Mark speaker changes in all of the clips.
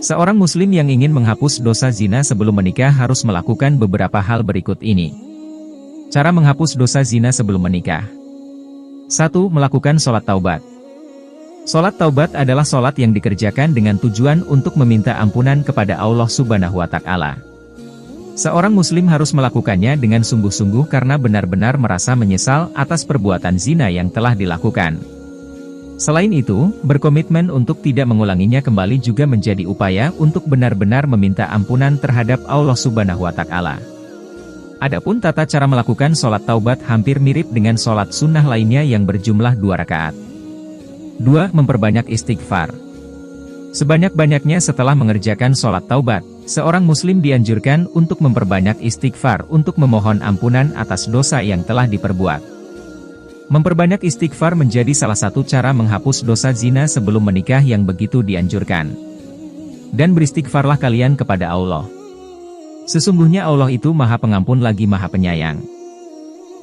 Speaker 1: Seorang muslim yang ingin menghapus dosa zina sebelum menikah harus melakukan beberapa hal berikut ini. Cara menghapus dosa zina sebelum menikah. 1. Melakukan sholat taubat. Sholat taubat adalah sholat yang dikerjakan dengan tujuan untuk meminta ampunan kepada Allah Subhanahu wa Ta'ala. Seorang muslim harus melakukannya dengan sungguh-sungguh karena benar-benar merasa menyesal atas perbuatan zina yang telah dilakukan. Selain itu, berkomitmen untuk tidak mengulanginya kembali juga menjadi upaya untuk benar-benar meminta ampunan terhadap Allah Subhanahu wa Ta'ala. Adapun tata cara melakukan sholat taubat hampir mirip dengan sholat sunnah lainnya yang berjumlah 2 rakaat. 2. Memperbanyak istighfar. Sebanyak-banyaknya setelah mengerjakan sholat taubat, seorang muslim dianjurkan untuk memperbanyak istighfar untuk memohon ampunan atas dosa yang telah diperbuat. Memperbanyak istighfar menjadi salah satu cara menghapus dosa zina sebelum menikah yang begitu dianjurkan. Dan beristighfarlah kalian kepada Allah. Sesungguhnya Allah itu Maha Pengampun lagi Maha Penyayang.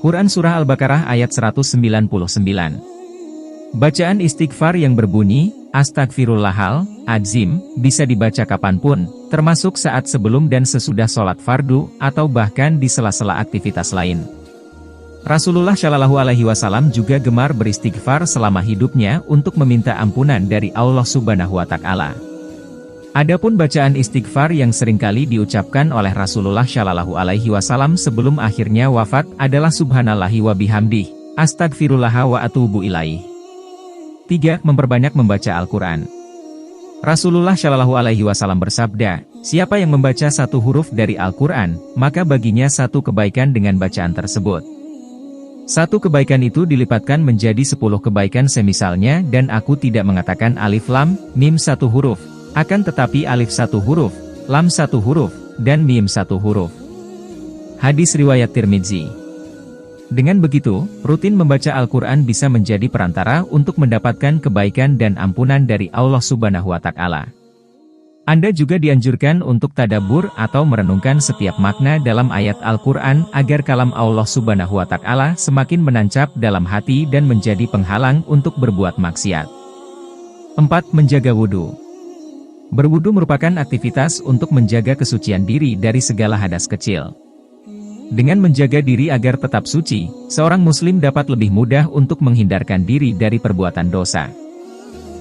Speaker 1: Quran Surah Al-Baqarah ayat 199. Bacaan istighfar yang berbunyi, Astagfirullahal Azim, bisa dibaca kapanpun, termasuk saat sebelum dan sesudah sholat fardu, atau bahkan di sela-sela aktivitas lain. Rasulullah Shallallahu Alaihi Wasallam juga gemar beristighfar selama hidupnya untuk meminta ampunan dari Allah Subhanahu wa Ta'ala. Adapun bacaan istighfar yang seringkali diucapkan oleh Rasulullah Shallallahu Alaihi Wasallam sebelum akhirnya wafat adalah Subhanallahi wa bihamdih, Astagfirullah wa atubu ilaih. 3. Memperbanyak membaca Al-Quran. Rasulullah Shallallahu Alaihi Wasallam bersabda, siapa yang membaca 1 huruf dari Al-Quran, maka baginya 1 kebaikan dengan bacaan tersebut. 1 kebaikan itu dilipatkan menjadi 10 kebaikan semisalnya dan aku tidak mengatakan alif lam, mim 1 huruf, akan tetapi alif 1 huruf, lam 1 huruf, dan mim 1 huruf. Hadis riwayat Tirmidzi. Dengan begitu, rutin membaca Al-Quran bisa menjadi perantara untuk mendapatkan kebaikan dan ampunan dari Allah Subhanahu wa Ta'ala. Anda juga dianjurkan untuk tadabbur atau merenungkan setiap makna dalam ayat Al-Quran agar kalam Allah Subhanahu wa Ta'ala semakin menancap dalam hati dan menjadi penghalang untuk berbuat maksiat. 4. Menjaga wudhu. Berwudhu merupakan aktivitas untuk menjaga kesucian diri dari segala hadas kecil. Dengan menjaga diri agar tetap suci, seorang muslim dapat lebih mudah untuk menghindarkan diri dari perbuatan dosa.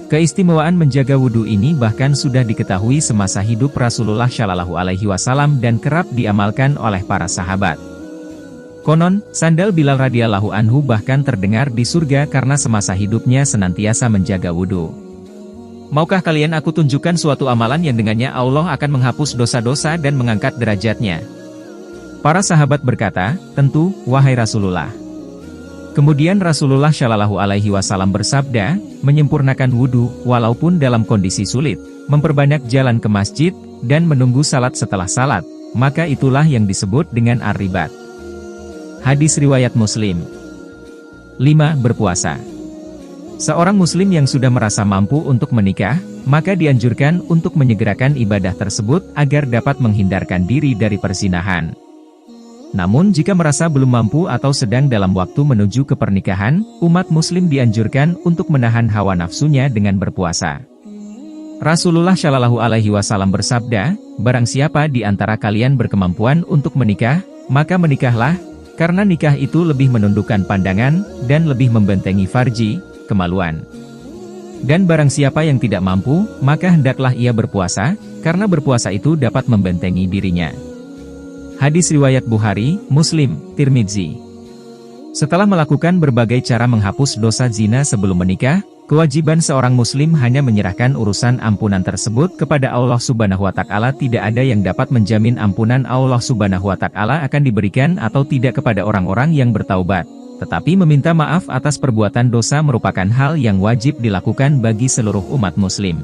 Speaker 1: Keistimewaan menjaga wudhu ini bahkan sudah diketahui semasa hidup Rasulullah Shallallahu Alaihi Wasallam dan kerap diamalkan oleh para sahabat. Konon, sandal Bilal radhiyallahu anhu bahkan terdengar di surga karena semasa hidupnya senantiasa menjaga wudhu. Maukah kalian aku tunjukkan suatu amalan yang dengannya Allah akan menghapus dosa-dosa dan mengangkat derajatnya? Para sahabat berkata, tentu, wahai Rasulullah. Kemudian Rasulullah Shallallahu Alaihi Wasallam bersabda, menyempurnakan wudhu, walaupun dalam kondisi sulit, memperbanyak jalan ke masjid, dan menunggu salat setelah salat, maka itulah yang disebut dengan ar-ribat. Hadis riwayat Muslim. 5. Berpuasa. Seorang muslim yang sudah merasa mampu untuk menikah, maka dianjurkan untuk menyegerakan ibadah tersebut agar dapat menghindarkan diri dari perzinahan. Namun jika merasa belum mampu atau sedang dalam waktu menuju ke pernikahan, umat muslim dianjurkan untuk menahan hawa nafsunya dengan berpuasa. Rasulullah Shallallahu Alaihi Wasallam bersabda, barang siapa di antara kalian berkemampuan untuk menikah, maka menikahlah, karena nikah itu lebih menundukkan pandangan, dan lebih membentengi farji, kemaluan. Dan barang siapa yang tidak mampu, maka hendaklah ia berpuasa, karena berpuasa itu dapat membentengi dirinya. Hadis riwayat Bukhari, Muslim, Tirmidzi. Setelah melakukan berbagai cara menghapus dosa zina sebelum menikah, kewajiban seorang muslim hanya menyerahkan urusan ampunan tersebut kepada Allah Subhanahu wa Ta'ala. Tidak ada yang dapat menjamin ampunan Allah Subhanahu wa Ta'ala akan diberikan atau tidak kepada orang-orang yang bertaubat. Tetapi meminta maaf atas perbuatan dosa merupakan hal yang wajib dilakukan bagi seluruh umat muslim.